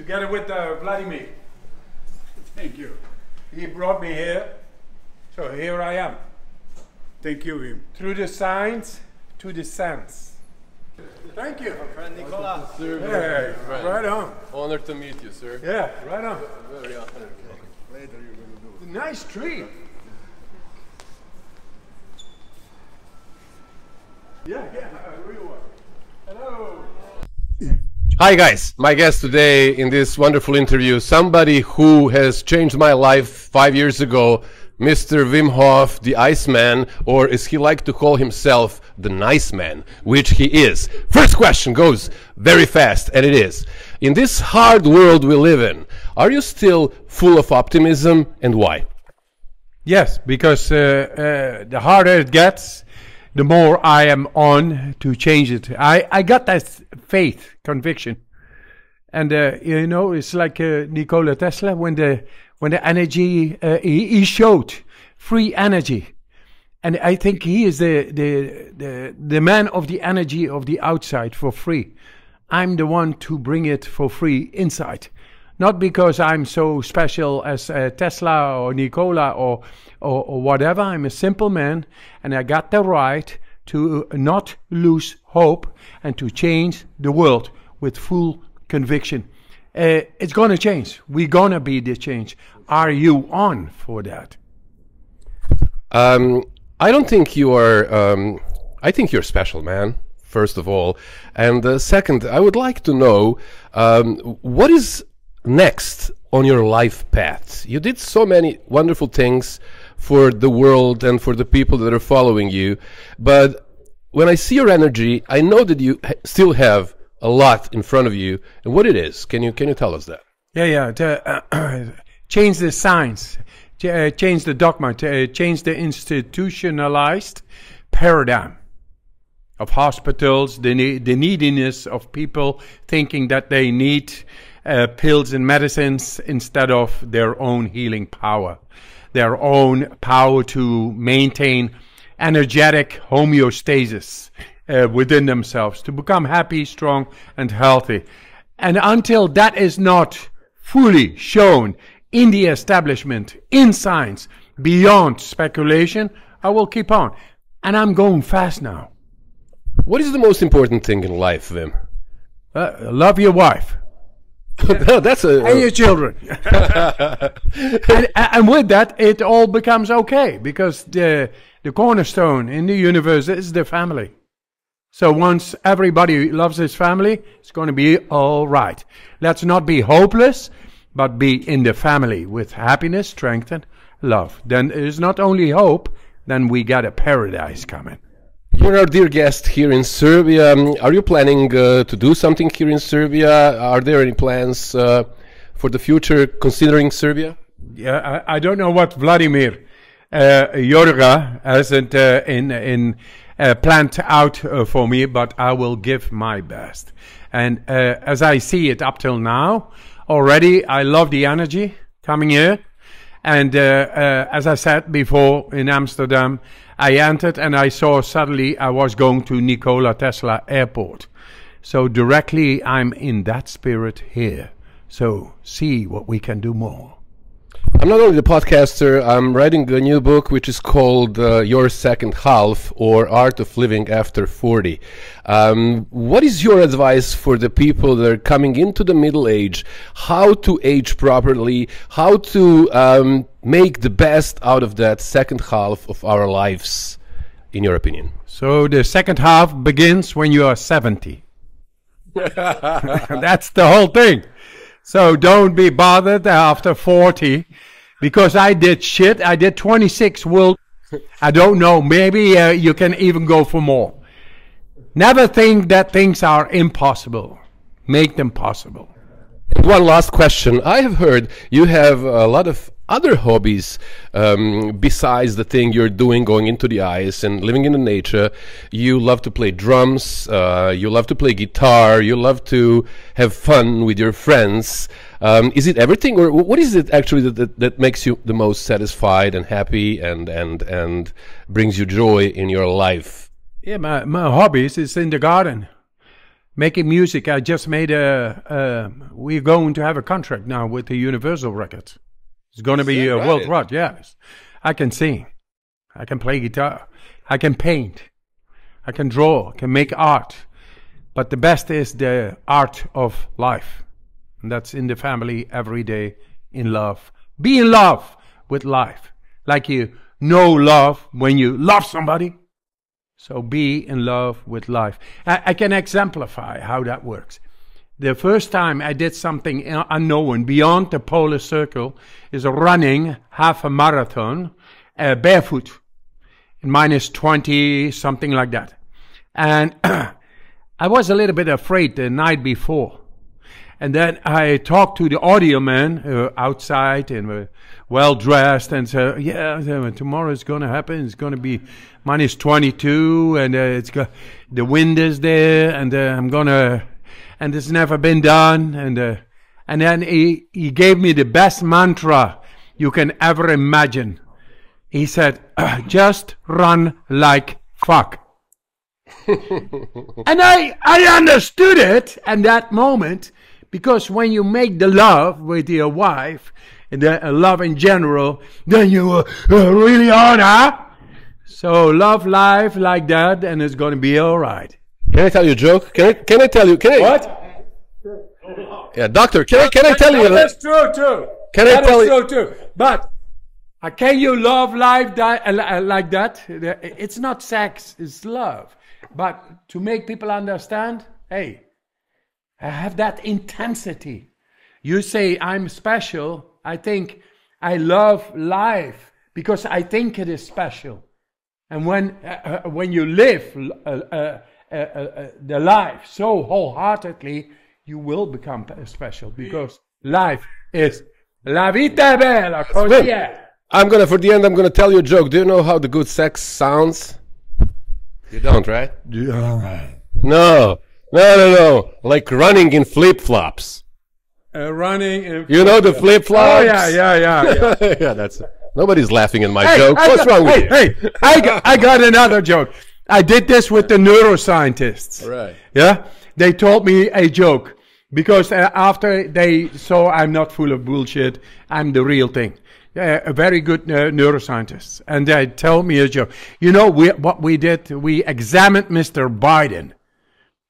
together with Vladimir. Thank you. He brought me here, so here I am. Thank you, Wim. Through the signs to the sense. Thank you. Our friend Nicola. Hey, right on. Honored to meet you, sir. Yeah, right on. Very honored. Later you're going to do. Nice tree. Yeah, a real one. Hello. Hi guys, my guest today in this wonderful interview, somebody who has changed my life 5 years ago, Mr. Wim Hof, the Iceman, or as he liked to call himself, the Nice Man, which he is. First question goes very fast, and it is, in this hard world we live in, are you still full of optimism, and why? Yes, because the harder it gets, the more I am on to change it. I got that faith, conviction. And, you know, it's like Nikola Tesla, when the energy, he showed free energy. And I think he is the man of the energy of the outside for free. I'm the one to bring it for free inside. Not because I'm so special as Tesla or Nikola or whatever. I'm a simple man, and I got the right to not lose hope and to change the world with full conviction. It's going to change. We're going to be the change. Are you on for that? I don't think you are. I think you're special, man, first of all. And second, I would like to know what is next on your life path. You did so many wonderful things for the world and for the people that are following you, but when I see your energy, I know that you still have a lot in front of you. And what it is, can you tell us that? Yeah. Change the science, change the dogma, change the institutionalized paradigm of hospitals, the neediness of people thinking that they need pills and medicines instead of their own healing power, their own power to maintain energetic homeostasis within themselves, to become happy, strong, and healthy. And until that is not fully shown in the establishment, in science, beyond speculation, I will keep on. And I'm going fast now. What is the most important thing in life, Wim? Love your wife. No, that's and your children. and with that, it all becomes okay, because the cornerstone in the universe is the family. So once everybody loves his family, it's going to be all right. Let's not be hopeless, but be in the family with happiness, strength, and love. Then there's not only hope, then we got a paradise coming. You're our dear guest here in Serbia. Are you planning to do something here in Serbia? Are there any plans for the future considering Serbia? Yeah, I don't know what Vladimir Jorga hasn't planned out for me, but I will give my best. And as I see it up till now, already I love the energy coming here. And as I said before in Amsterdam, I entered and I saw suddenly I was going to Nikola Tesla Airport. So directly I'm in that spirit here. So see what we can do more. I'm not only the podcaster, I'm writing a new book which is called Your Second Half, or Art of Living After 40. What is your advice for the people that are coming into the middle age? How to age properly, how to make the best out of that second half of our lives, in your opinion? So the second half begins when you are 70. That's the whole thing. So don't be bothered after 40, because I did shit. I did 26 world. I don't know. Maybe you can even go for more. Never think that things are impossible. Make them possible. One last question. I have heard you have a lot of other hobbies besides the thing you're doing, going into the ice and living in the nature. You love to play drums, you love to play guitar, you love to have fun with your friends. Is it everything, or what is it actually that makes you the most satisfied and happy and brings you joy in your life? Yeah, my hobbies is in the garden. making music. I just made we're going to have a contract now with the Universal Records. It's going to be a worldwide. Yes, I can sing, I can play guitar, I can paint, I can draw, I can make art. But the best is the art of life, and that's in the family every day, in love. Be in love with life, like you know love when you love somebody. So be in love with life. I can exemplify how that works. The first time I did something unknown beyond the polar circle is running half a marathon barefoot in -20, something like that. And I was a little bit afraid the night before. And then I talked to the audio man outside and well dressed and said, yeah, tomorrow is going to happen. It's going to be -22 and the wind is there and I'm going to, and it's never been done. And then he gave me the best mantra you can ever imagine. He said, just run like fuck. And I understood it at that moment. Because when you make the love with your wife, and the love in general, then you really on, huh? So love life like that, and it's going to be all right. Can I tell you a joke? Can I tell you? What? Yeah, doctor. Can I tell you? That's true too. That is true too. But can you love life like that? It's not sex, it's love. But to make people understand, hey. I have that intensity. You say I'm special. I think I love life because I think it is special. And when you live the life so wholeheartedly, you will become special because life is la vita è bella. Così è. For the end, I'm gonna tell you a joke. Do you know how the good sex sounds? You don't, right? Yeah. No. Like running in flip-flops. Running in You know the flip-flops? Oh, yeah. Yeah, that's it. Nobody's laughing at my joke. What's wrong with you? Hey, I got another joke. I did this with the neuroscientists. Right. Yeah? They told me a joke. Because after they saw I'm not full of bullshit, I'm the real thing. A very good neuroscientists. And they told me a joke. You know what we did? We examined Mr. Biden.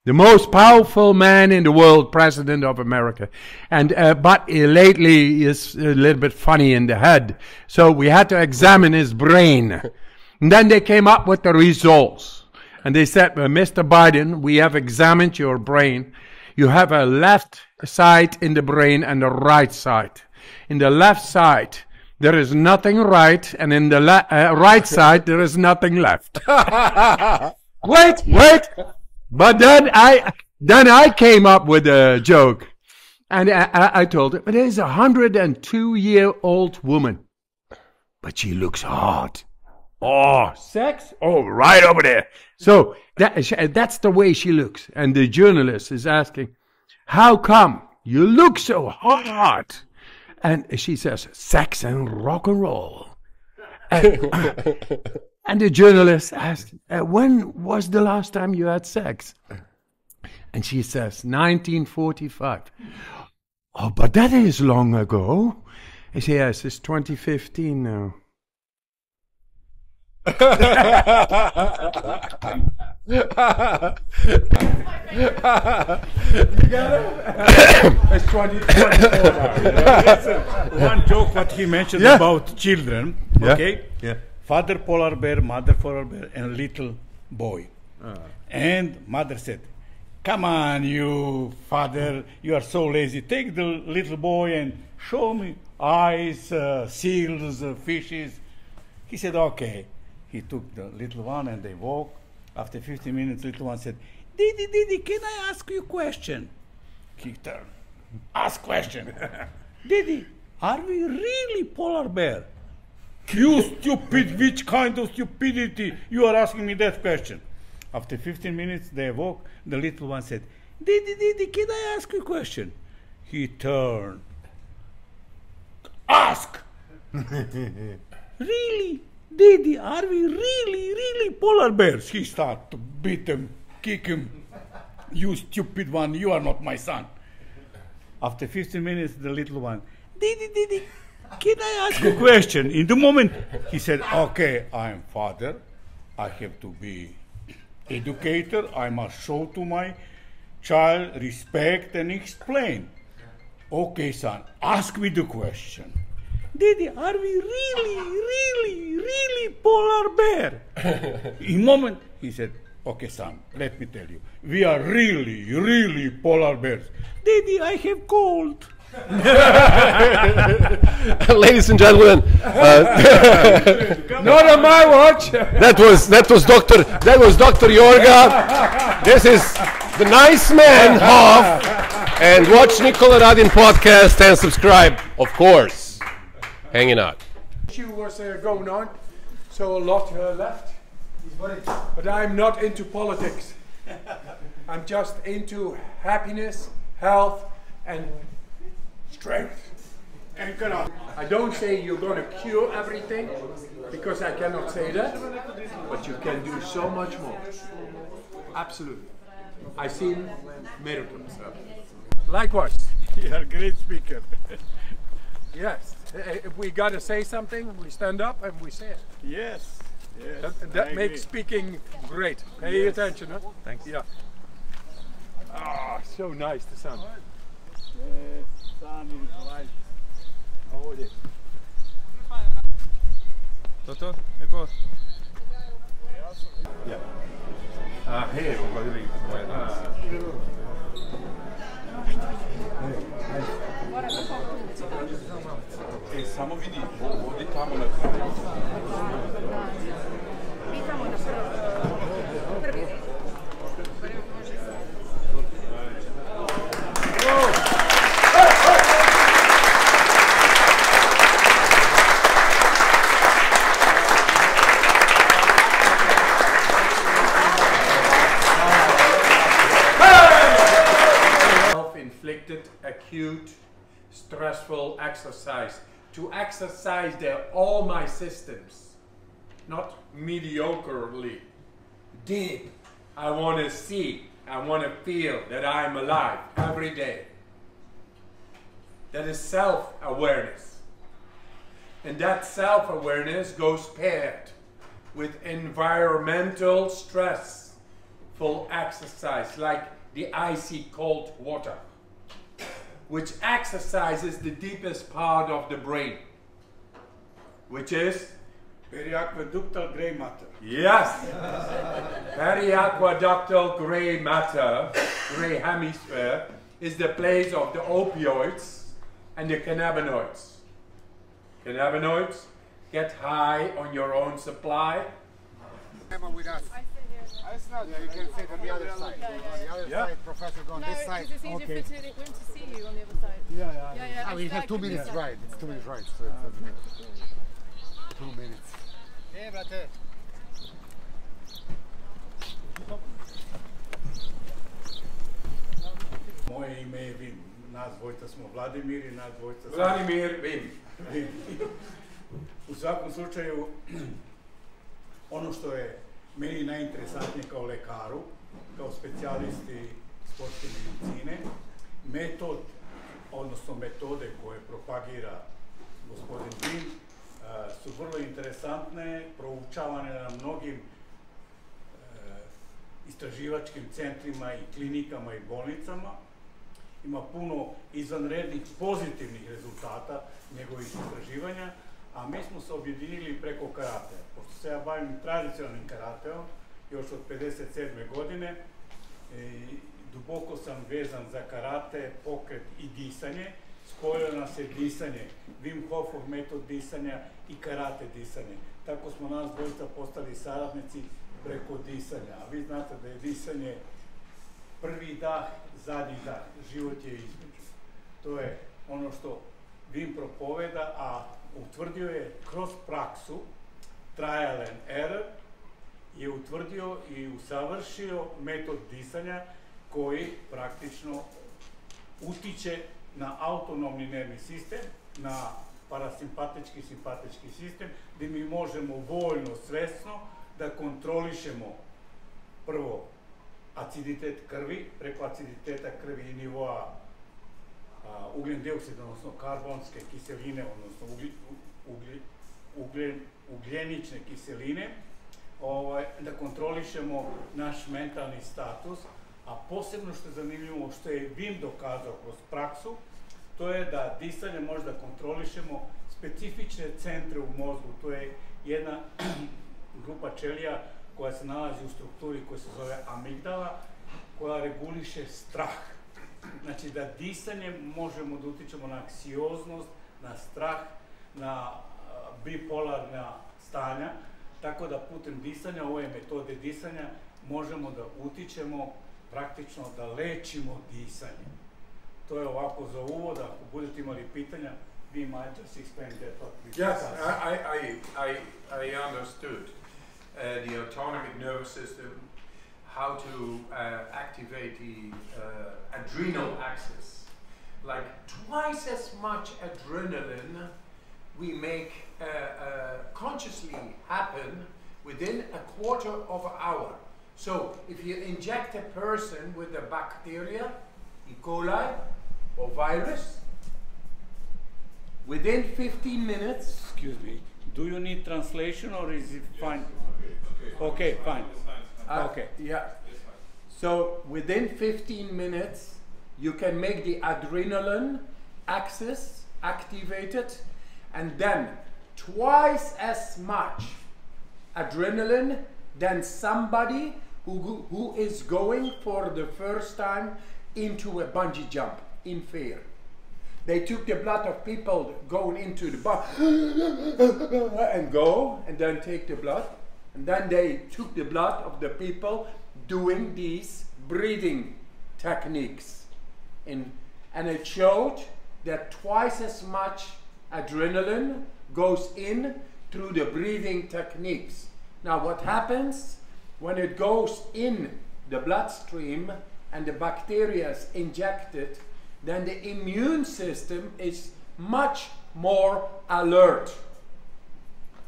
The most powerful man in the world, president of America. And but lately he is a little bit funny in the head. So we had to examine his brain. And then they came up with the results. And they said, Mr. Biden, we have examined your brain. You have a left side in the brain and a right side. In the left side, there is nothing right. And in the right side, there is nothing left. Wait. But then I came up with a joke, and I told her, but there's a 102-year-old woman, but she looks hot. Oh, sex? Oh, right over there. So that's the way she looks. And the journalist is asking, how come you look so hot? And she says, sex and rock and roll. And the journalist asked, when was the last time you had sex? And she says, 1945. Oh, but that is long ago. I say, yes, it's 2015 now. It's 2024 now. One joke what he mentioned about children, okay? Yeah. Father polar bear, mother polar bear, and little boy. And mother said, come on, you father, you are so lazy. Take the little boy and show me eyes, seals, fishes. He said, okay. He took the little one and they walked. After 15 minutes, little one said, Didi, can I ask you a question? He turned, ask question. Didi, are we really polar bear? You stupid, which kind of stupidity you are asking me that question? After 15 minutes, they woke. The little one said, Didi, can I ask you a question? He turned. Ask! Really? Didi, are we really polar bears? He started to beat him, kick him. You stupid one, you are not my son. After 15 minutes, the little one, Didi, can I ask a question? In the moment, he said, okay, I am father. I have to be educator. I must show to my child respect and explain. Okay, son, ask me the question. Didi, are we really polar bear? In moment, he said, okay, son, let me tell you. We are really polar bears. Didi, I have cold. Ladies and gentlemen, Not on my watch. that was Dr. Jorga. This is the nice man Hof, and watch Nikola Radin podcast and subscribe, of course. Hanging out. Issue was going on, so a lot left. But I'm not into politics. I'm just into happiness, health, and strength. And kanala. I don't say you're going to cure everything, because I cannot say that, but you can do so much more. Absolutely. I've seen miracles. Likewise. You are a great speaker. Yes. If we got to say something, we stand up and we say it. Yes. That makes speaking great. Pay Yes. attention, huh? Thanks. Yeah. Ah, so nice, the sun. Sun is light. Oh, it is. Toto, jako... Here, samo vidi, ovdje tamo na kraju. Pitamo na prvi. Self-inflicted, acute, stressful exercise. To exercise all my systems, not mediocrely, deep. I want to see, I want to feel that I'm alive every day. That is self-awareness. And that self-awareness goes paired with environmental stressful exercise, like the icy cold water, which exercises the deepest part of the brain, which is Periaqueductal gray matter. yes, periaqueductal gray matter, gray hemisphere, is the place of the opioids and the cannabinoids. Cannabinoids get high on your own supply. With us. It's not, you can sit on the other side. On the other side, professor go on No, this side. because it's easier Okay. for Wim to see you on the other side. Yeah. We have 2 minutes ride. It's 2 minutes ride. So it's 2 minutes. Hey, brate. Moje ime je Wim. Nas dvojica smo Vladimir i nas dvojica smo Vladimir Wim. U svakom slučaju, ono što je meni najinteresantnije kao lekaru, kao specijalisti sportske medicine, metode koje propagira gospodin Wim su vrlo interesantne, proučavane na mnogim istraživačkim centrima i klinikama i bolnicama. Ima puno izvanrednih pozitivnih rezultata njegovih istraživanja, a mi smo se objedinili preko karatea. Pošto se ja bavim tradicionalnim karateom, još od 57. godine, duboko sam vezan za karate, pokret i disanje. Spojilo nas je disanje, Wim Hofov metod disanja i karate disanje. Tako smo nas dvojica postali saradnici preko disanja. A vi znate da je disanje prvi dah, zadnji dah, život je između. To je ono što Wim propoveda, a utvrdio je kroz praksu, trial and error, je utvrdio i usavršio metod disanja koji praktično utiče na autonomni nervni sistem, na parasimpatički, simpatički sistem, gdje mi možemo voljno, svesno da kontrolišemo prvo aciditet krvi, preko aciditeta krvi i nivoa ugljen dioksida, odnosno karbonske kiseline, odnosno ugljenične kiseline, da kontrolišemo naš mentalni status, a posebno što je zanimljivo, što je Wim dokazao kroz praksu, to je da disanje možda kontrolišemo specifične centre u mozgu. To je jedna grupa ćelija koja se nalazi u strukturi koja se zove amigdala, koja reguliše strah. Znači da disanjem možemo da utičemo na anksioznost, na strah, na bipolarna stanja, tako da putem disanja, ove metode disanja, možemo da utičemo praktično da lečimo disanje. To je ovako za uvod, ako budete imali pitanja, we might just explain that. Yes, I understood the autonomic nervous system, how to activate the adrenal axis. Like twice as much adrenaline we make consciously happen within a quarter of an hour. So if you inject a person with a bacteria, E. coli or virus, within 15 minutes. Excuse me, do you need translation or is it fine? Okay, fine. Okay. Yeah. So within 15 minutes, you can make the adrenaline axis activated, and then twice as much adrenaline than somebody who is going for the first time into a bungee jump in fear. They took the blood of people going into the and go and then take the blood, and then they took the blood of the people doing these breathing techniques, and it showed that twice as much adrenaline goes in through the breathing techniques. Now what happens when it goes in the bloodstream and the bacteria is injected, then the immune system is much more alert.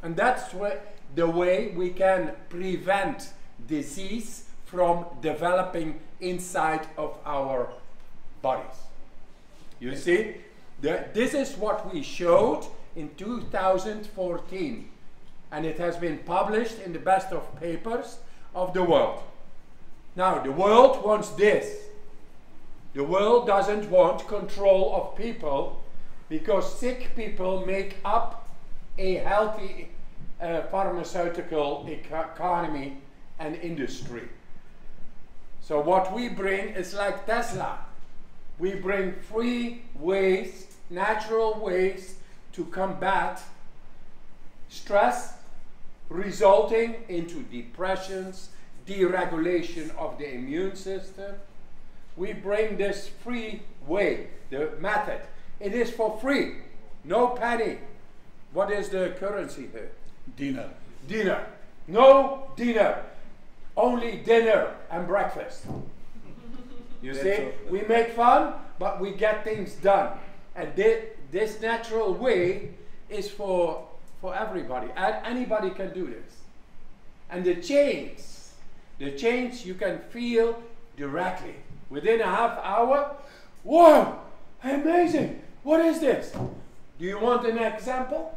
And that's the way we can prevent disease from developing inside of our bodies. You see, this is what we showed in 2014, and it has been published in the best of papers of the world. Now, the world wants this. The world doesn't want control of people, because sick people make up a healthy pharmaceutical economy and industry. So what we bring is like Tesla. We bring free ways, natural ways to combat stress resulting into depressions, deregulation of the immune system. We bring this free way, the method. It is for free, no penny. What is the currency here? Dinner. Dinner. No dinner. Only dinner and breakfast. You see, we make fun, but we get things done. And this natural way is for everybody. Anybody can do this. And the change you can feel directly. Within a half hour, whoa, amazing. What is this? Do you want an example?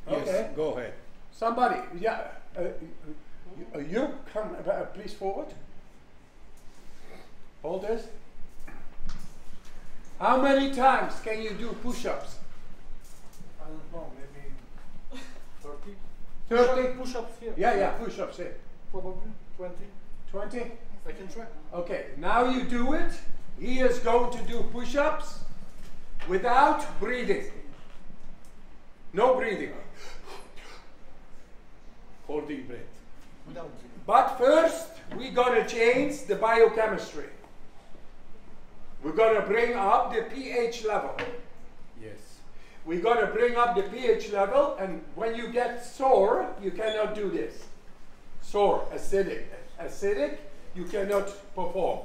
Yes. Okay. Yes, go ahead. Somebody, yeah. You come, please forward. Hold this. How many times can you do push-ups? I don't know, maybe 30? 30 push-ups here. Yeah, push-ups here. Probably 20. 20? I can try. Okay, now you do it. He is going to do push-ups without breathing. No breathing. Holding breath. Without breathing. But first, we're going to change the biochemistry. We're going to bring up the pH level. Yes. We're going to bring up the pH level, and when you get sore, you cannot do this. Sore, acidic. Acidic, you cannot perform.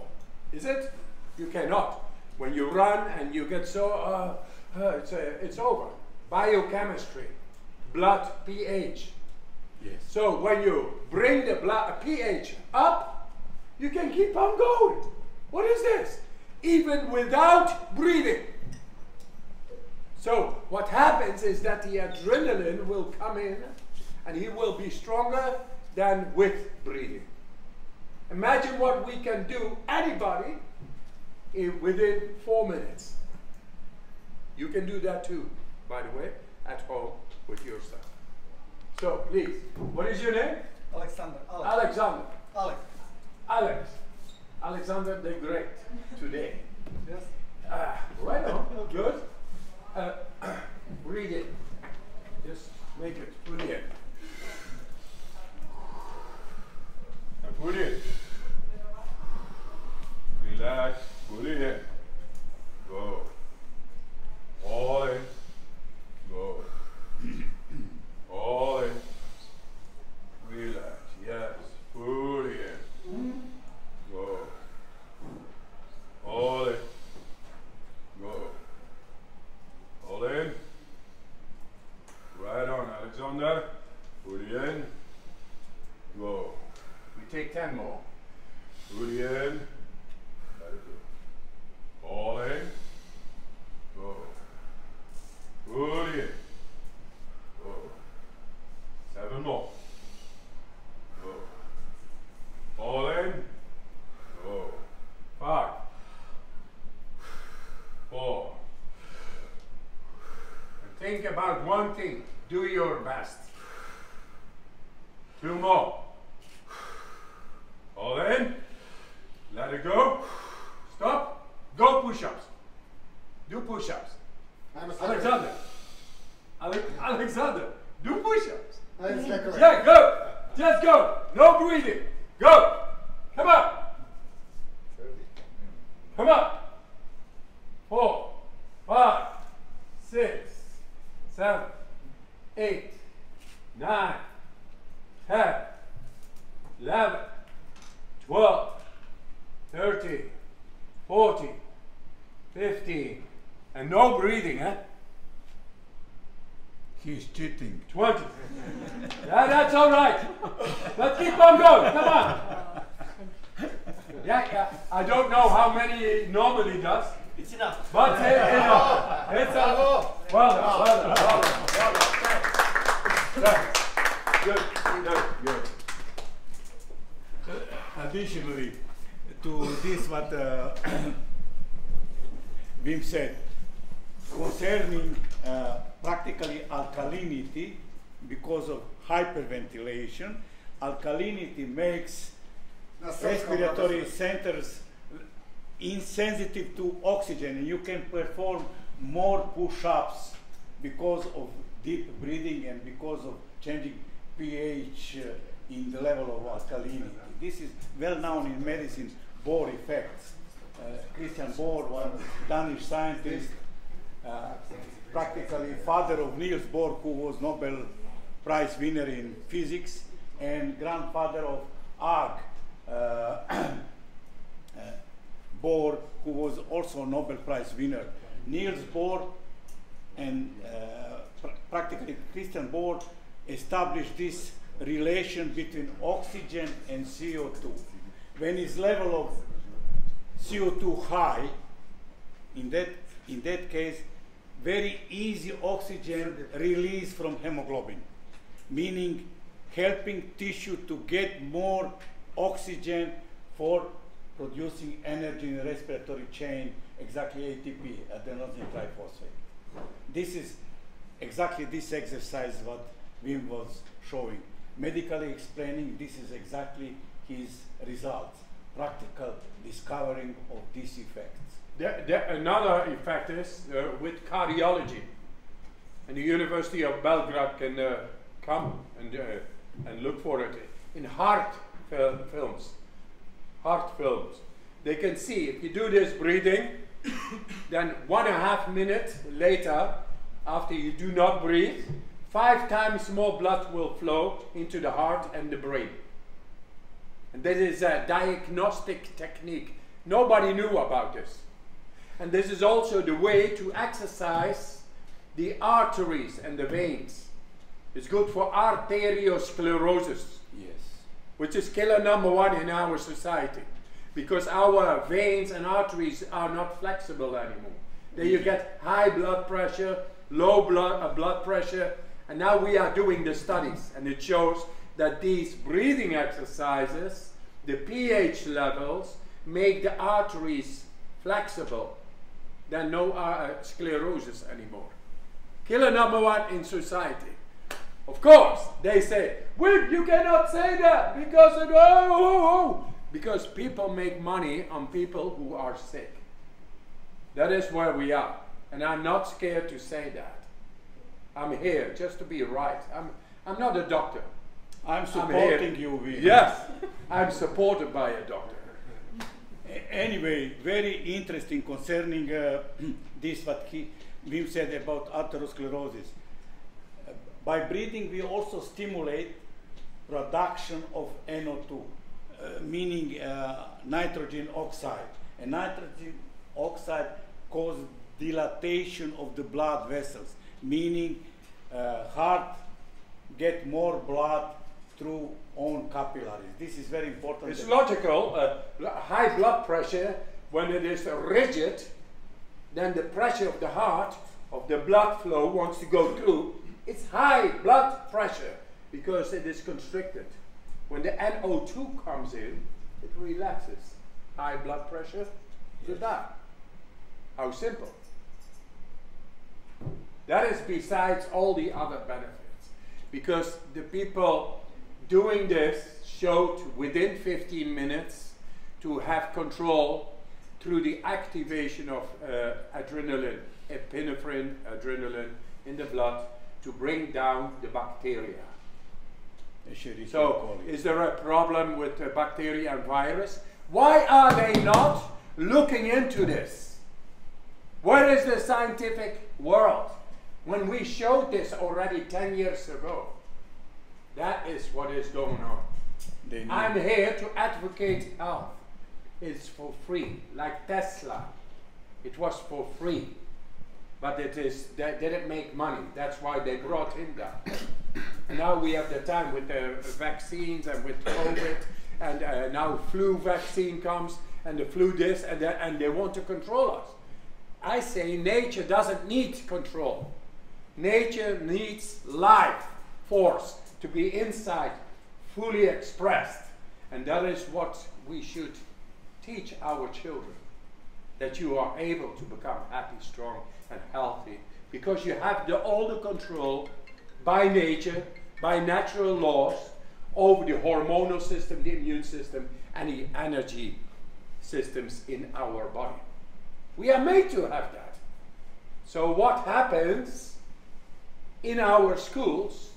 Is it? You cannot. When you run and you get sore, it's over. Biochemistry, blood pH. Yes. So when you bring the blood pH up, can keep on going. What is this? Even without breathing. So what happens is that the adrenaline will come in and he will be stronger than with breathing. Imagine what we can do, anybody, within 4 minutes. You can do that too, by the way, at home with your stuff. So please, what is your name? Alexander. Alexander. Alex. Alex. Alexander the Great today. Yes. Right on. Good. Breathe it. Just make it. Put it in. And put it. Relax. Put it in. Go. All in. Go. All in. Relax. Yes. Put it in. Go. All in. Go. All in. Right on, Alexander. Put it in. Go. We take 10 more. Put it in. Let it go. All in. Go. Put it in. Go. 7 more. Go. All in. Go. 5. 4. And think about one thing. Do your best. 2 more. All in. Let it go. Stop. Go push-ups. Do push-ups. Alexander. Alexander. Do push-ups. Yeah, go. Just go. No breathing. Go. Come up. Come up. 4, 5, 6, 7, 8, 9, 10, 11, 12, 13, 14, 15, and no breathing, huh? He's cheating. 20. Yeah, that's all right. Let's keep on going. Come on. Yeah, I don't know how many he normally does. It's enough. But enough. It's enough. Well done, well done, well done, well done. Good, good, good. Additionally to this, what Wim said, concerning practically alkalinity, because of hyperventilation, alkalinity makes respiratory centers insensitive to oxygen, and you can perform more push-ups because of deep breathing and because of changing pH in the level of alkalinity. This is well known in medicine, Bohr effects. Christian Bohr, one Danish scientist, practically father of Niels Bohr, who was Nobel Prize winner in physics, and grandfather of Ag Bohr, who was also a Nobel Prize winner. Niels Bohr and practically Christian Bohr established this relation between oxygen and CO2. When his level of CO2 high, in that case, very easy oxygen release from hemoglobin, meaning helping tissue to get more oxygen for producing energy in the respiratory chain, exactly ATP, adenosine triphosphate. This is exactly this exercise what Wim was showing. Medically explaining, this is exactly his results, practical discovering of these effects. Another effect is with cardiology, and the University of Belgrade can come and look for it in heart films. Heart films. They can see if you do this breathing, then 1.5 minutes later, after you do not breathe, 5 times more blood will flow into the heart and the brain. And this is a diagnostic technique. Nobody knew about this. And this is also the way to exercise the arteries and the veins. It's good for arteriosclerosis, Yes. which is killer #1 in our society. because our veins and arteries are not flexible anymore. Then you get high blood pressure, low blood pressure, and now we are doing the studies, and it shows that these breathing exercises, the pH levels, make the arteries flexible. Then no sclerosis anymore. Killer number one in society. Of course, they say, Wim, you cannot say that because of, because people make money on people who are sick. That is where we are. And I'm not scared to say that. I'm here just to be right. I'm not a doctor. I'm supporting you, Wim. Yes, I'm supported by a doctor. Anyway, very interesting concerning this what Wim said about atherosclerosis. By breathing, we also stimulate production of NO2, meaning nitrogen oxide. And nitrogen oxide causes dilatation of the blood vessels, meaning heart get more blood through own capillaries. This is very important. It's logical. High blood pressure, when it is rigid, then the pressure of the heart, of the blood flow wants to go through. It's high blood pressure because it is constricted. When the NO2 comes in, it relaxes. High blood pressure, you die. How simple. That is besides all the other benefits. Because the people doing this showed within 15 minutes to have control through the activation of adrenaline, epinephrine, adrenaline in the blood to bring down the bacteria. So, is there a problem with bacteria and virus? Why are they not looking into this? Where is the scientific world? When we showed this already 10 years ago. That is what is going on. I'm here to advocate health. It's for free, like Tesla. It was for free. But they didn't make money. That's why they brought him down. And now we have the time with the vaccines and with COVID, and now flu vaccine comes, and the flu this and that, and they want to control us. I say nature doesn't need control. Nature needs life force to be inside, fully expressed. And that is what we should teach our children. That you are able to become happy, strong, and healthy. Because you have all the control by nature, by natural laws, over the hormonal system, the immune system, and the energy systems in our body. We are made to have that. So what happens in our schools,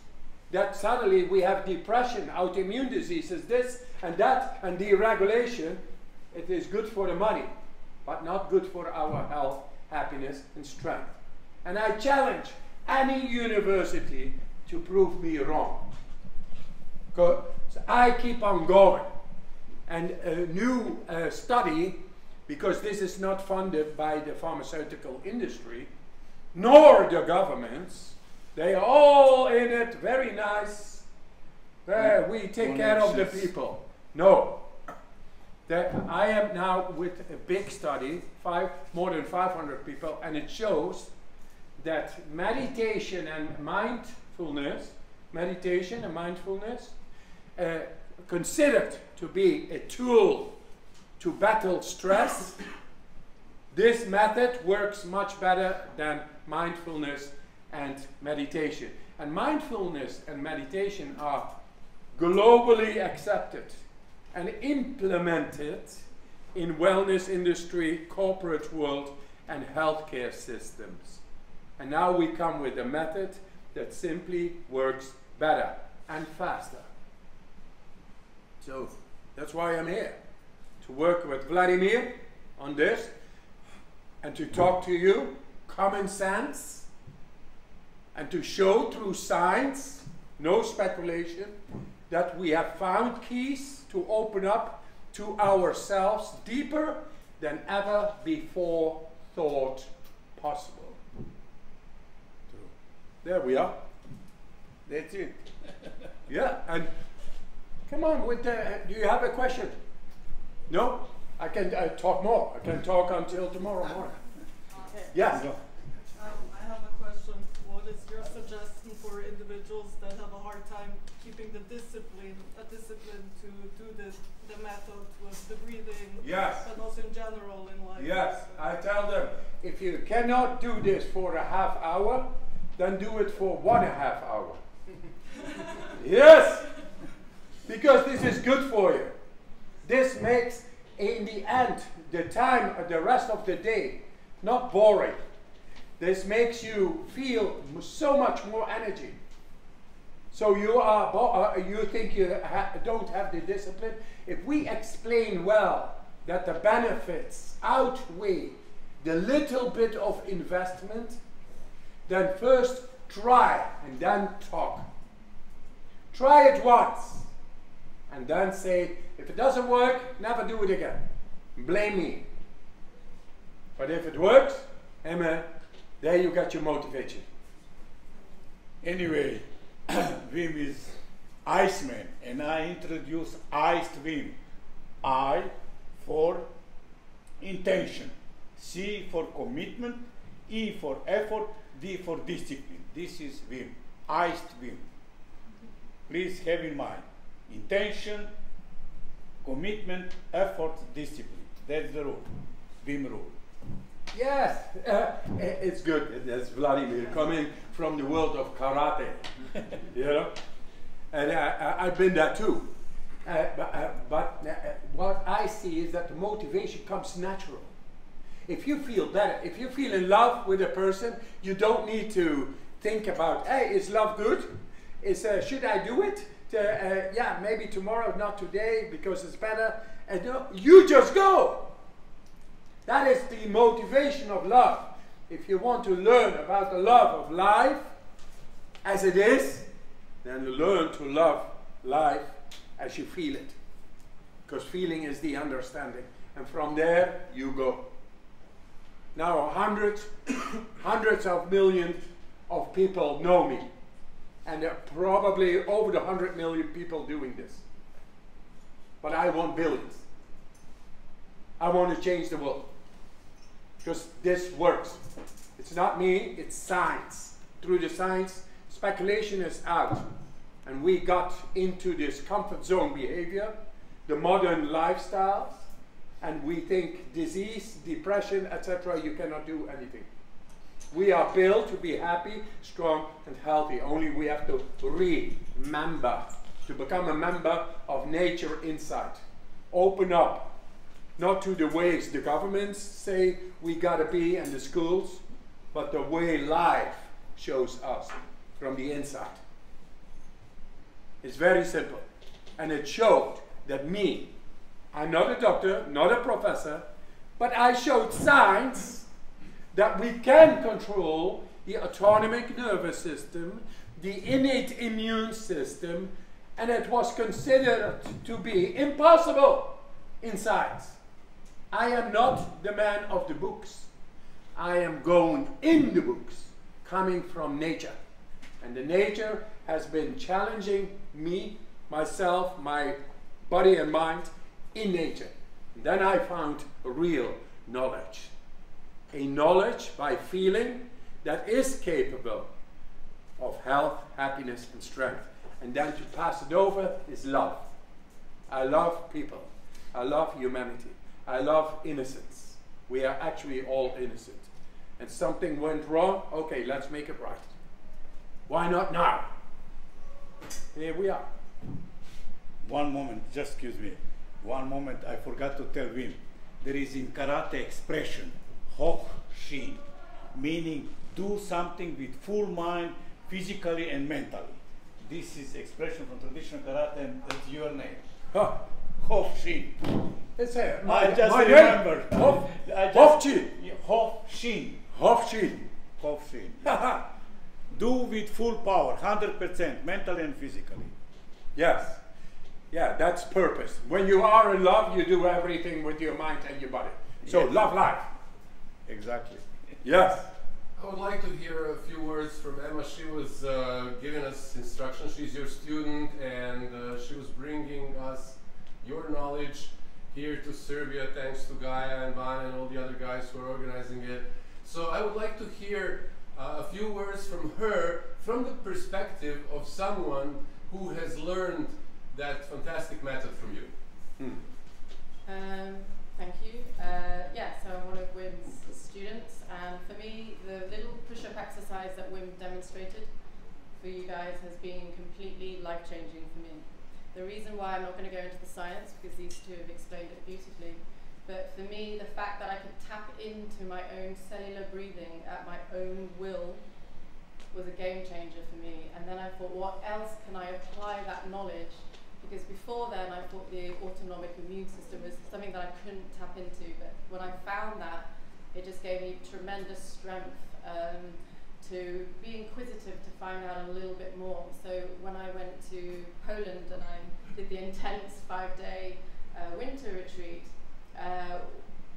that suddenly we have depression, autoimmune diseases, this and that, and deregulation. It is good for the money, but not good for our health, happiness, and strength. And I challenge any university to prove me wrong. So I keep on going. And a new study, because this is not funded by the pharmaceutical industry, nor the governments, they are all in it, very nice. We take care of the people. No. I am now with a big study, more than 500 people, and it shows that meditation and mindfulness, considered to be a tool to battle stress, this method works much better than mindfulness and meditation. And mindfulness and meditation are globally accepted and implemented in wellness industry, corporate world, and healthcare systems. And now we come with a method that simply works better and faster. So that's why I'm here, to work with Vladimir on this and to talk to you common sense and to show through science, no speculation, that we have found keys to open up to ourselves deeper than ever before thought possible. There we are. That's it. Yeah, and come on, do you have a question? No? I can talk more. I can talk until tomorrow morning. Yes. I have a question. What is your suggestion for individuals that have a hard time keeping the discipline to do the method with the breathing, Yes. but also in general in life? Yes, I tell them, if you cannot do this for a half hour, then do it for 1.5 hours. Yes, because this is good for you. This makes, in the end, the time, the rest of the day, not boring. This makes you feel so much more energy. So you think you don't have the discipline. If we explain well that the benefits outweigh the little bit of investment, then first try and then talk. Try it once and then say, if it doesn't work, never do it again. Blame me. But if it works, amen, there you got your motivation. Anyway, Wim is Iceman, and I introduce iced Wim. I for intention, C for commitment, E for effort, D for discipline. This is Wim, iced Wim. Please have in mind, intention, commitment, effort, discipline. That's the rule, Wim rule. Yes, it's good. That's Vladimir coming from the world of karate, you know, and I've been there too. But what I see is that the motivation comes natural. If you feel better, if you feel in love with a person, you don't need to think about, hey, is love good? Should I do it? Yeah, maybe tomorrow, not today, because it's better. And you just go. That is the motivation of love. If you want to learn about the love of life as it is, then learn to love life as you feel it. Because feeling is the understanding. And from there, you go. Now hundreds of millions of people know me. And there are probably over the 100 million people doing this. But I want billions. I want to change the world. Because this works. It's not me, it's science. Through the science, speculation is out. And we got into this comfort zone behavior, the modern lifestyles, and we think disease, depression, etc., you cannot do anything. We are built to be happy, strong, and healthy. Only we have to remember, to become a member of nature inside. Open up. Not to the ways the governments say we gotta be and the schools, but the way life shows us from the inside. It's very simple. And it showed that me, I'm not a doctor, not a professor, but I showed science that we can control the autonomic nervous system, the innate immune system, and it was considered to be impossible in science. I am not the man of the books. I am going in the books, coming from nature. And the nature has been challenging me, myself, my body and mind in nature. And then I found real knowledge. A knowledge by feeling that is capable of health, happiness, and strength. And then to pass it over is love. I love people. I love humanity. I love innocence. We are actually all innocent. And something went wrong, okay, let's make it right. Why not now? Here we are. One moment, just excuse me. One moment, I forgot to tell Wim. There is in karate expression, Hof Shin, meaning do something with full mind, physically and mentally. This is expression from traditional karate and that's your name. Huh. Hof Shin. It's here. I just my remember. Hof Shin. Hof Shin. Hof Shin. Hof Shin. Do with full power, 100%, mentally and physically. Yes. Yeah, that's purpose. When you are in love, you do everything with your mind and your body. So Yes. love life. Exactly. Yes. I would like to hear a few words from Emma. She was giving us instructions. She's your student, and she was bringing us your knowledge. here to Serbia, thanks to Gaia and Van and all the other guys who are organizing it. So I would like to hear a few words from her, from the perspective of someone who has learned that fantastic method from you. Thank you. Yeah, so I'm one of Wim's students, and for me, the little push-up exercise that Wim demonstrated for you guys has been completely life-changing for me. The reason why I'm not going to go into the science, because these two have explained it beautifully, but for me, the fact that I could tap into my own cellular breathing at my own will was a game changer for me. And then I thought, what else can I apply that knowledge? Because before then, I thought the autonomic immune system was something that I couldn't tap into. But when I found that, it just gave me tremendous strength to be inquisitive, to find out a little bit more. So when I went to Poland and I did the intense 5-day winter retreat,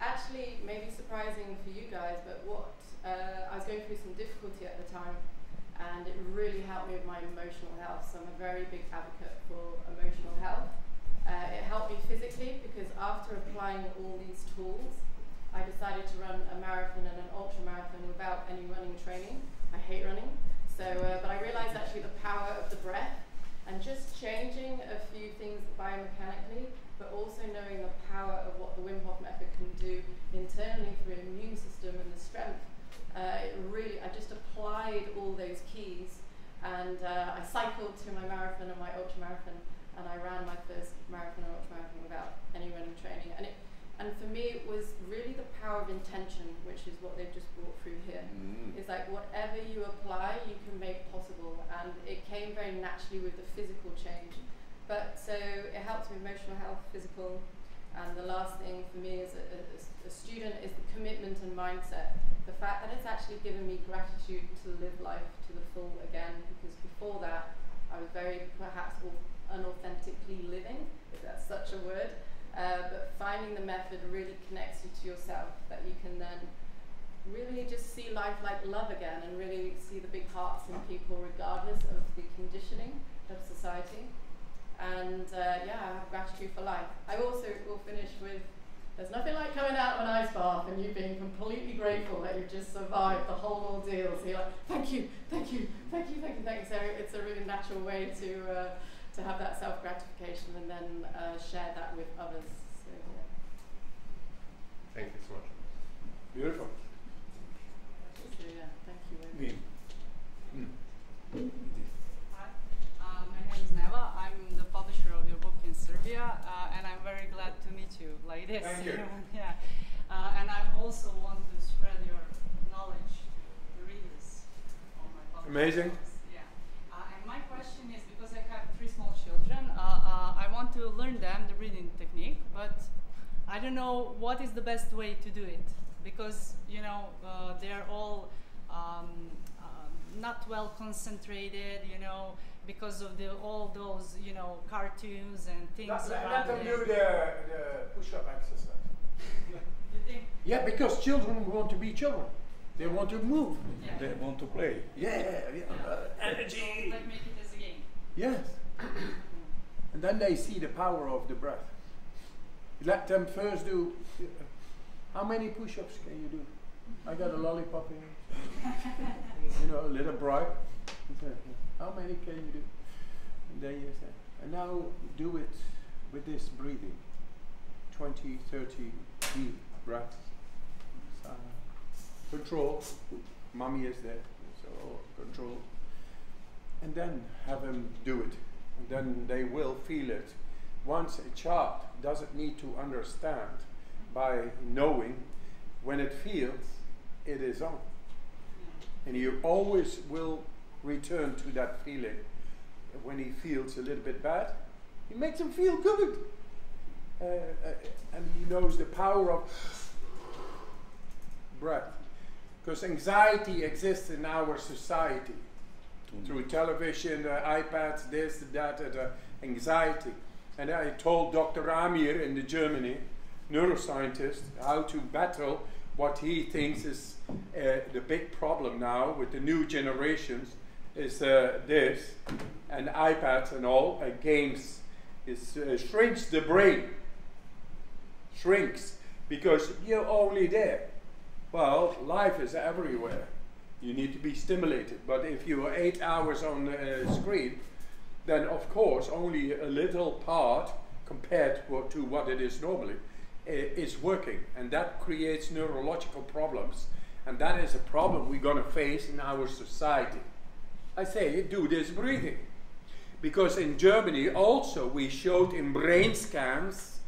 actually maybe surprising for you guys, but I was going through some difficulty at the time, and it really helped me with my emotional health. So I'm a very big advocate for emotional health. It helped me physically because after applying all these tools, I decided to run a marathon and an ultra marathon without any running training. I hate running. So, but I realized actually the power of the breath and just changing a few things biomechanically, but also knowing the power of what the Wim Hof method can do internally for your immune system and the strength. I just applied all those keys, and I cycled to my marathon and my ultra marathon, and I ran my first marathon and ultra marathon without any running training. And for me, it was really the power of intention, which is what they've just brought through here. It's like whatever you apply, you can make possible, and it came very naturally with the physical change. But so it helps with emotional health, physical, and the last thing for me as a student is the commitment and mindset. The fact that it's actually given me gratitude to live life to the full again, because before that, I was very perhaps unauthentically living, if that's such a word. But finding the method really connects you to yourself, that you can then really just see life like love again and really see the big hearts in people regardless of the conditioning of society. And yeah, I have gratitude for life. I also will finish with, there's nothing like coming out of an ice bath and you being completely grateful that you've just survived the whole ordeal. So you're like, thank you, thank you, thank you, thank you, thank you. So it's a really natural way to have that self-gratification and then share that with others. So, yeah. Thank you so much. Beautiful. So, yeah, thank you. Hi, my name is Neva. I'm the publisher of your book in Serbia, and I'm very glad to meet you like this. Thank you. Yeah, and I also want to spread your knowledge to the readers on my publisher. Amazing. Yeah, and my question is, because I have 3 small children, I want to learn them the reading technique, but I don't know what is the best way to do it, because you know they're all not well concentrated, you know, because of all those, you know, cartoons and things. Let them do the push-up exercise. You think? Yeah, because children want to be children. They want to move. Yeah. They want to play. Energy. Like make it as a game. Yes. And then they see the power of the breath. Let them first do. How many push-ups can you do? I got a lollipop in. You know, a little bribe. How many can you do? And then you say, and now do it with this breathing. 20, 30 deep breaths. Control. Mommy is there, so control. And then have them do it. And then they will feel it. Once a child doesn't need to understand by knowing, when it feels, it is on. And you always will return to that feeling. When he feels a little bit bad, he makes him feel good. And he knows the power of breath. Because anxiety exists in our society. Through television, iPads, this, that, anxiety. And I told Dr. Amir in Germany, neuroscientist, how to battle what he thinks is the big problem now with the new generations is this, and iPads and all, games, is shrinks the brain. shrinks because you're only there. Well, life is everywhere. You need to be stimulated. But if you are 8 hours on the screen, then of course only a little part compared to what it is normally is working. And that creates neurological problems. And that is a problem we're going to face in our society. I say, do this breathing. Because in Germany also we showed in brain scans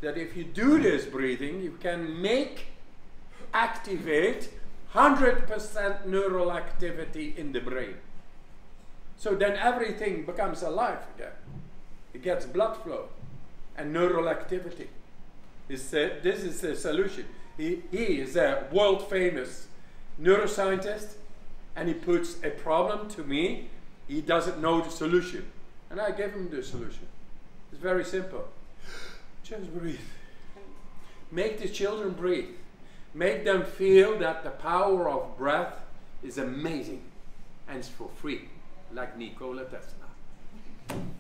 that if you do this breathing, you can activate 100% neural activity in the brain. So then everything becomes alive again. It gets blood flow and neural activity. This is the solution. He is a world famous neuroscientist, and he puts a problem to me. He doesn't know the solution. And I give him the solution. It's very simple. Just breathe. Make the children breathe. Make them feel that the power of breath is amazing. And it's for free. Like Nikola Tesla.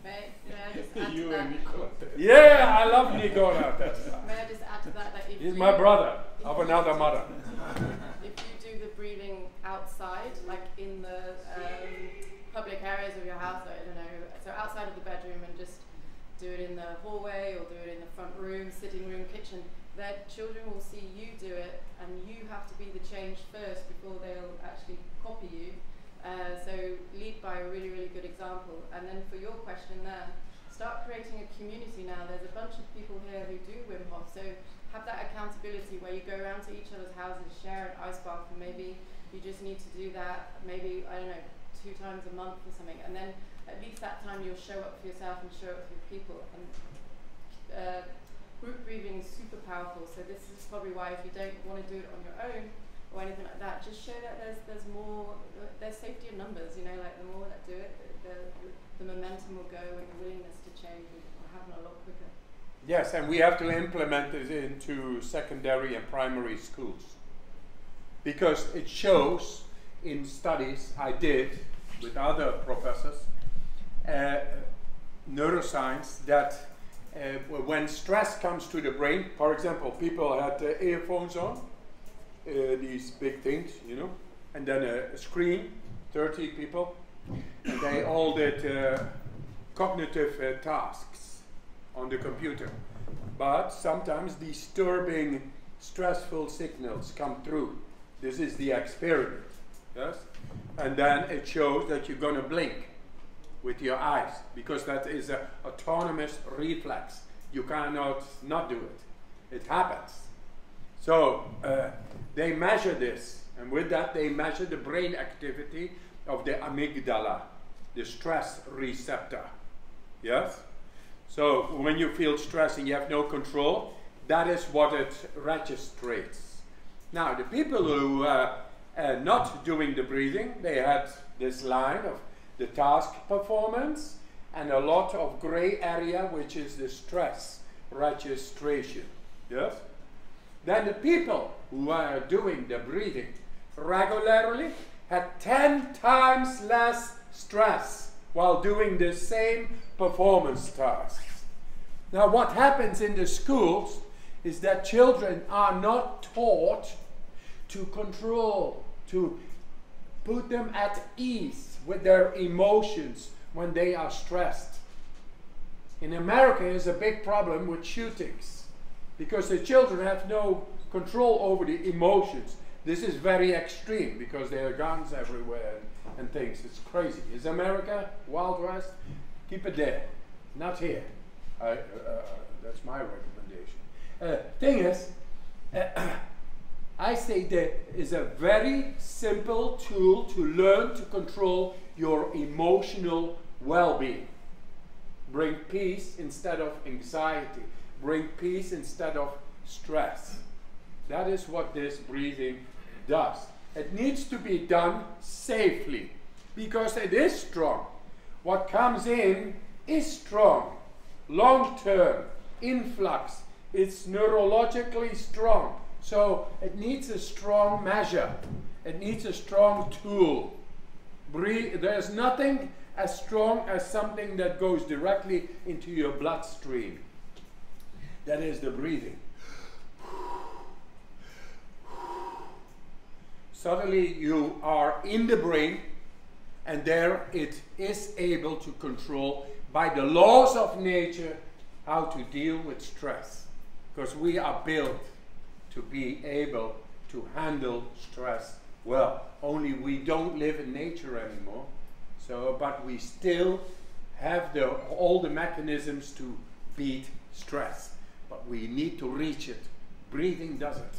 May I just add You to and that? Nikola. Yeah, I love Nikola Tesla. May I just add to that if He's you, my brother of another mother. if you do the breathing outside, like in the public areas of your house, I don't know, so outside of the bedroom, and just do it in the hallway or do it in the front room, sitting room, kitchen, their children will see you do it, and you have to be the change first before they'll actually copy you. So lead by a really, really good example. And then for your question there, start creating a community now. There's a bunch of people here who do Wim Hof, so have that accountability where you go around to each other's houses, share an ice bath, and maybe you just need to do that, maybe, I don't know, 2 times a month or something. And then at least that time you'll show up for yourself and show up for your people. And group breathing is super powerful, so this is probably why if you don't want to do it on your own, or anything like that, just show that there's more, there's safety in numbers, you know, like the more that do it, the momentum will go and the willingness to change will happen a lot quicker. Yes, and we have to implement this into secondary and primary schools. Because it shows in studies I did with other professors, neuroscience, that when stress comes to the brain, for example, people had earphones on, these big things, you know, and then a screen, 30 people, and they all did cognitive tasks on the computer. But sometimes disturbing, stressful signals come through. This is the experiment, yes? And then it shows that you're going to blink with your eyes, because that is an autonomous reflex. You cannot not do it. It happens. So they measure this, and with that they measure the brain activity of the amygdala, the stress receptor. Yes? So when you feel stress and you have no control, that is what it registrates. Now the people who are not doing the breathing, they had this line of the task performance and a lot of gray area, which is the stress registration. Yes? Then the people who are doing the breathing regularly had 10 times less stress while doing the same performance tasks. Now what happens in the schools is that children are not taught to control, to put them at ease with their emotions when they are stressed. In America is a big problem with shootings, because the children have no control over the emotions. This is very extreme because there are guns everywhere and things. It's crazy. Is America Wild West? Keep it there, not here. That's my recommendation. Thing is, I say there is a very simple tool to learn to control your emotional well-being. Bring peace instead of anxiety. Bring peace instead of stress. That is what this breathing does. It needs to be done safely because it is strong. What comes in is strong. Long-term influx. It's neurologically strong. So it needs a strong measure. It needs a strong tool. There's nothing as strong as something that goes directly into your bloodstream. That is the breathing. Suddenly you are in the brain, and there it is able to control by the laws of nature how to deal with stress. Because we are built to be able to handle stress well. Only we don't live in nature anymore. So, but we still have all the mechanisms to beat stress. But we need to reach it. Breathing does it.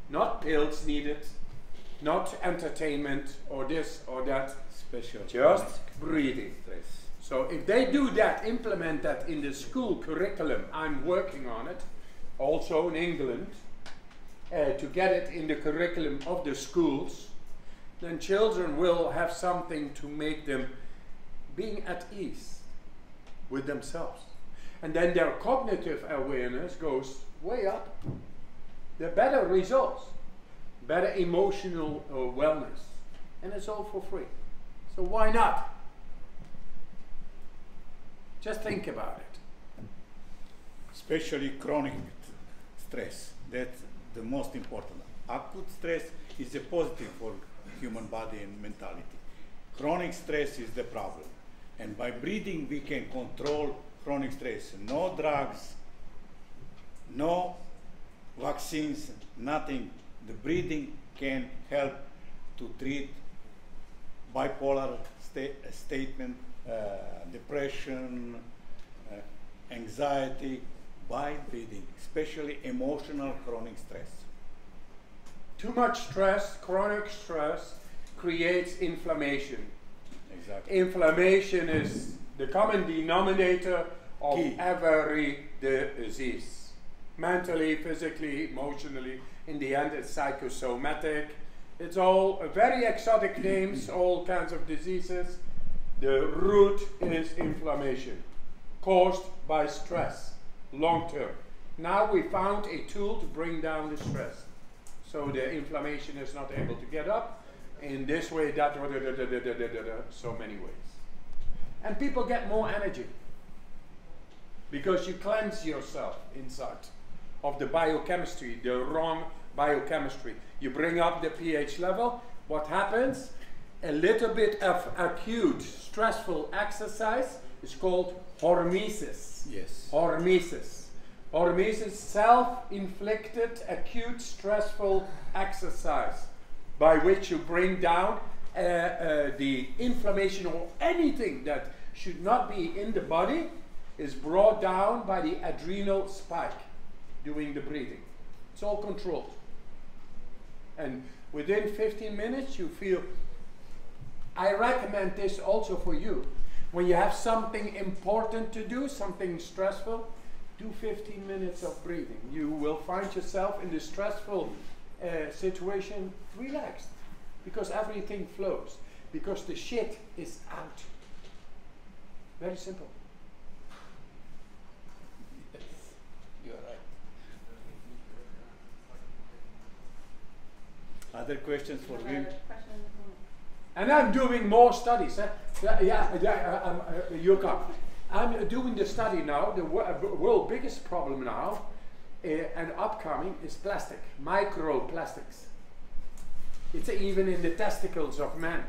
Not pills needed, not entertainment or this or that. Special. Just breathing. So if they do that, implement that in the school curriculum, I'm working on it, also in England, to get it in the curriculum of the schools, then children will have something to make them being at ease with themselves. And then their cognitive awareness goes way up. The better results, better emotional wellness. And it's all for free. So why not? Just think about it. Especially chronic stress. That's the most important. Acute stress is a positive for human body and mentality. Chronic stress is the problem. And by breathing we can control chronic stress. No drugs, no vaccines, nothing. The breathing can help to treat bipolar statement, depression, anxiety by breathing, especially emotional chronic stress. Too much stress, chronic stress, creates inflammation. Exactly. Inflammation is the common denominator of every disease. Mentally, physically, emotionally, in the end it's psychosomatic. It's all very exotic names, all kinds of diseases. The root is inflammation caused by stress, long term. Now we found a tool to bring down the stress. So the inflammation is not able to get up in this way, that, so many ways. And people get more energy because you cleanse yourself inside of the biochemistry, the wrong biochemistry. You bring up the pH level. What happens? A little bit of acute stressful exercise is called hormesis. Yes. Hormesis. Hormesis, self-inflicted acute stressful exercise by which you bring down the inflammation or anything that should not be in the body is brought down by the adrenal spike doing the breathing. It's all controlled. And within 15 minutes you feel, I recommend this also for you. When you have something important to do, something stressful, do 15 minutes of breathing. You will find yourself in the stressful situation relaxed because everything flows, because the shit is out. Very simple. Yes, you're right. Other questions for Wim? And I'm doing more studies. You come. I'm doing the study now. The world's biggest problem now and upcoming is plastic, microplastics. It's even in the testicles of men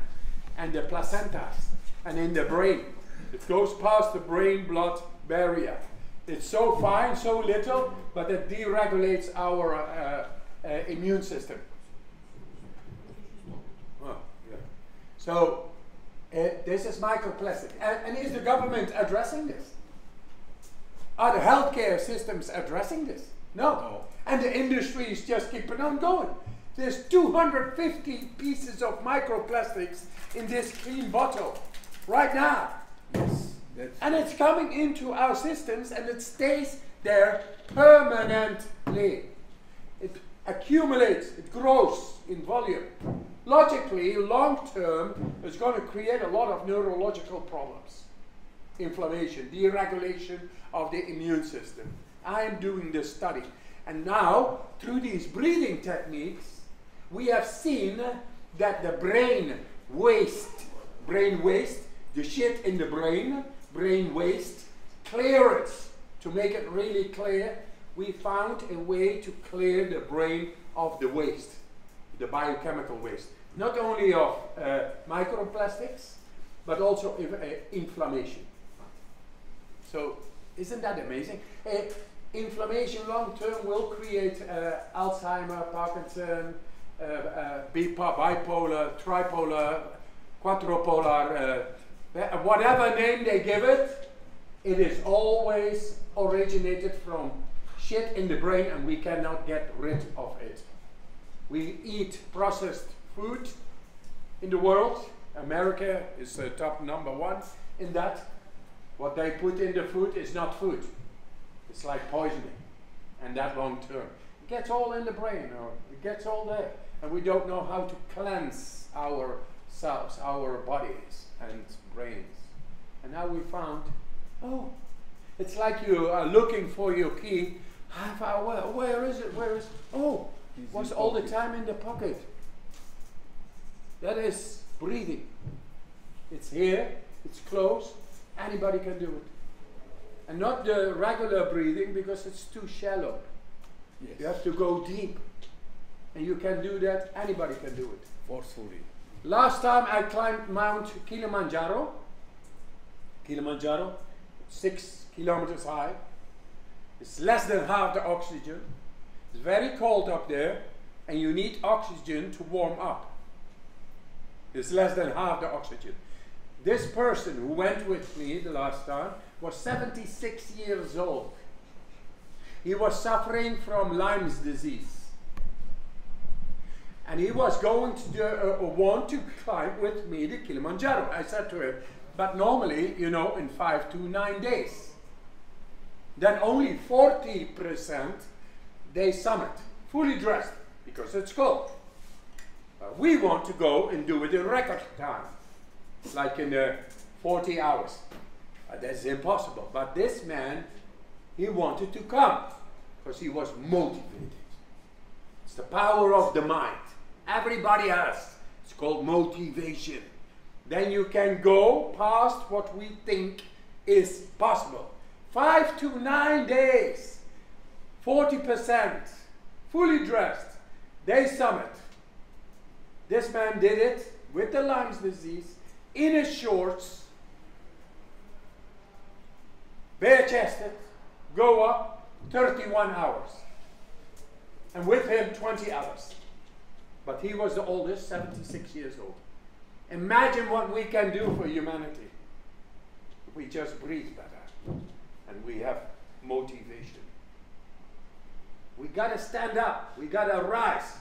and the placentas and in the brain. It goes past the brain-blood barrier. It's so fine, so little, but it deregulates our immune system. Oh, yeah. So this is microplastic. And is the government addressing this? Are the healthcare systems addressing this? No. And the industry is just keeping on going. There's 250 pieces of microplastics in this clean bottle right now. Yes. And it's coming into our systems and it stays there permanently. It accumulates, it grows in volume. Logically, long term, it's going to create a lot of neurological problems. Inflammation, deregulation of the immune system. I am doing this study. And now, through these breathing techniques, we have seen that the brain waste, the shit in the brain waste, clear it. To make it really clear, we found a way to clear the brain of the waste. the biochemical waste. Not only of microplastics, but also inflammation. So, isn't that amazing? Inflammation long term will create Alzheimer, Parkinson, bipolar, tripolar, quadrupolar, whatever name they give it, it is always originated from shit in the brain, and we cannot get rid of it. We eat processed food in the world. America is top #1 in that. What they put in the food is not food. It's like poisoning, and that long term. It gets all in the brain, or it gets all there. And we don't know how to cleanse ourselves, our bodies and brains. And now we found, oh, it's like you are looking for your key. Where is it? Where is it? Oh, it was all the time in the pocket. That is breathing. It's here, it's close, anybody can do it. And not the regular breathing, because it's too shallow. Yes. You have to go deep. And you can do that, anybody can do it. Forcefully. Last time I climbed Mount Kilimanjaro. Kilimanjaro, 6 kilometers high. It's less than half the oxygen. It's very cold up there, and you need oxygen to warm up. It's less than half the oxygen. This person who went with me the last time was 76 years old. He was suffering from Lyme's disease. And he was going to want to climb with me the Kilimanjaro. I said to him, but normally, you know, in 5 to 9 days. Then only 40% they summit, fully dressed, because it's cold. We want to go and do it in record time, like in 40 hours. That's impossible. But this man, he wanted to come, because he was motivated. It's the power of the mind. Everybody has. It's called motivation. Then you can go past what we think is possible. 5 to 9 days, 40%, fully dressed, they summit. This man did it with the Lyme's disease, in his shorts, bare-chested, go up 31 hours. And with him 20 others. But he was the oldest, 76 years old. Imagine what we can do for humanity if we just breathe better and we have motivation. We gotta stand up, we gotta rise.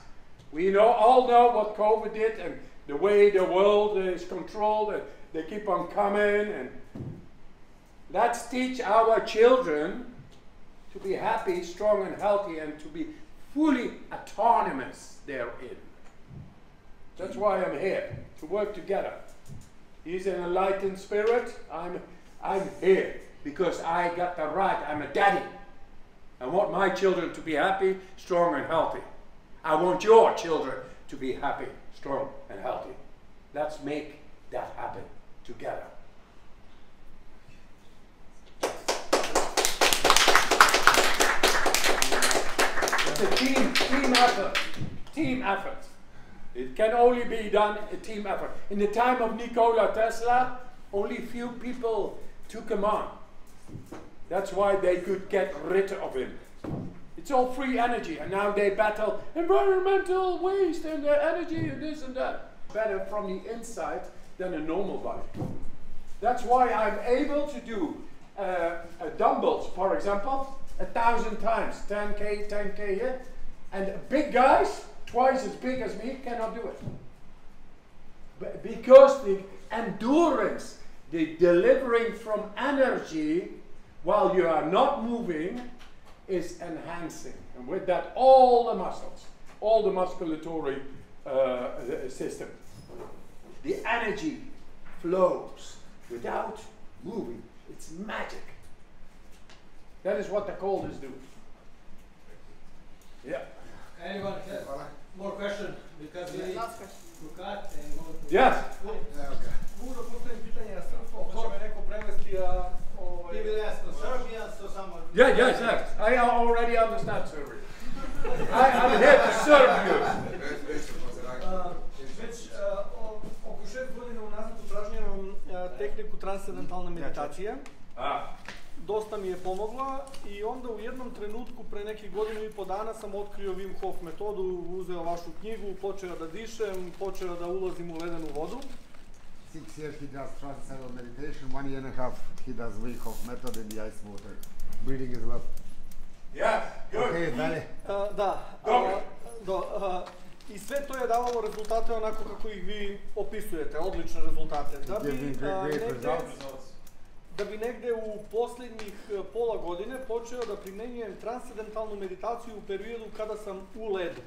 We all know what COVID did and the way the world is controlled, and they keep on coming, and let's teach our children to be happy, strong and healthy, and to be fully autonomous therein. That's why I'm here, to work together. He's an enlightened spirit, I'm here because I got the right, I'm a daddy. I want my children to be happy, strong and healthy. I want your children to be happy, strong and healthy. Let's make that happen together. It's a team effort. Team effort. It can only be done a team effort. In the time of Nikola Tesla, only few people took him on. That's why they could get rid of him. It's all free energy, and now they battle environmental waste and energy and this and that. Better from the inside than a normal body. That's why I'm able to do dumbbells, for example, 1,000 times, 10K here, and big guys, twice as big as me, cannot do it. Because the endurance, the delivering from energy while you are not moving is enhancing. And with that, all the muscles, all the musculatory system, the energy flows without moving. It's magic. That is what the cold is doing. Yeah. Anyone has more question? Because we Last question. look at and go to... Yes. Mogu da postavim pitanje na srpskom, pa će me neko prevesti, a... Ti bi jasno, Serbian, so someone... Yes. I already understand Serbian. I'm here to serve you. tehniku transcendentalne meditacije. Dosta mi je pomogla i onda u jednom trenutku pre nekih godinu i po dana sam otkrio Wim Hof metodu, uzeo vašu knjigu, počeo da dišem, počeo da ulazim u ledenu vodu. 6 years he does transcendental meditation, 1.5 he does Wim Hof method in the ice water. Breathing as well. Yeah, good. Okay, dalje. I sve to je davalo rezultate onako kako ih vi opisujete, odlične rezultate. Da bi negde u posljednjih pola godine počeo da primenjujem transcendentalnu meditaciju u periodu kada sam u ledu.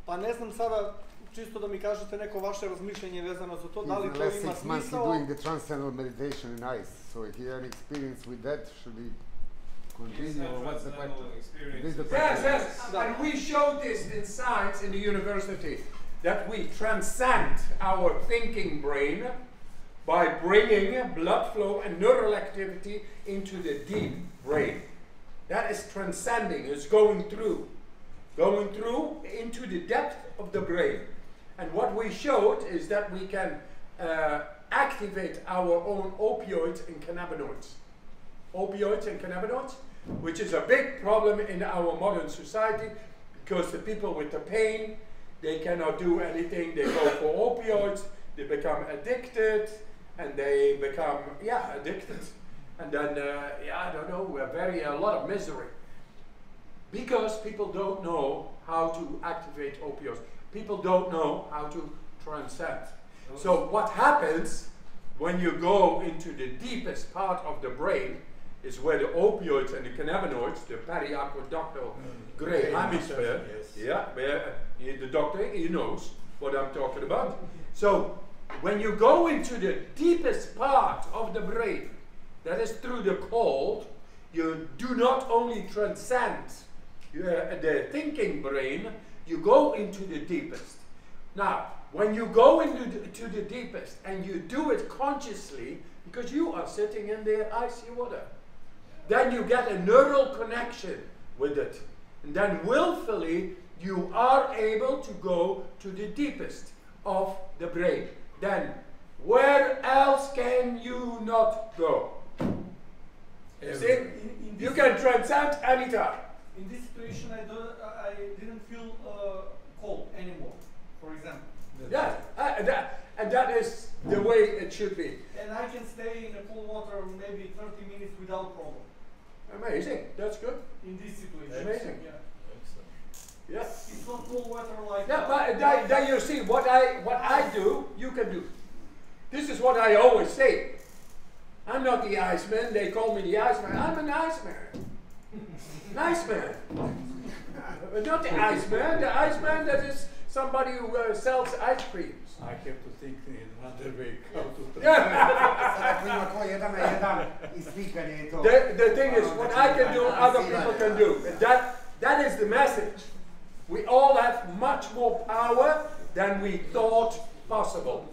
Pa ne znam sada, čisto da mi kažete neko vaše razmišljenje vezano za to, da li to ima smisao? In the last 6 months he's doing the transcendental meditation in ice, so he had an experience with that, should he continue or what's the question? Yes, and we showed this in science in the university, that we transcend our thinking brain by bringing blood flow and neural activity into the deep brain. That is transcending, it's going through into the depth of the brain. And what we showed is that we can activate our own opioids and cannabinoids. Opioids and cannabinoids, which is a big problem in our modern society, because the people with the pain, they cannot do anything, they go for opioids, they become addicted, and they become, addicted. And then, I don't know, a lot of misery. Because people don't know how to activate opioids. People don't know how to transcend. So what happens when you go into the deepest part of the brain is where the opioids and the cannabinoids, the periaqueductal gray hemisphere, the doctor, he knows what I'm talking about. So when you go into the deepest part of the brain, that is through the cold, you do not only transcend the thinking brain, you go into the deepest. Now, when you go into the deepest and you do it consciously, because you are sitting in the icy water, then you get a neural connection with it. And then willfully, you are able to go to the deepest of the brain. Then, where else can you not go? You see? You can transcend anytime. In this situation, I didn't feel cold anymore, for example. Yeah, and that is the way it should be. And I can stay in the cold water maybe 30 minutes without problem. Amazing, that's good. In this situation. Amazing. Yeah. It's not cold water like but then you see what I do, you can do. This is what I always say. I'm not the Iceman, they call me the Iceman. I'm an Iceman. Nice man. Not the Iceman. The Iceman, that is somebody who sells ice creams. I have to think in another way how to The thing is, what I can do, other people can do. And that is the message. We all have much more power than we thought possible.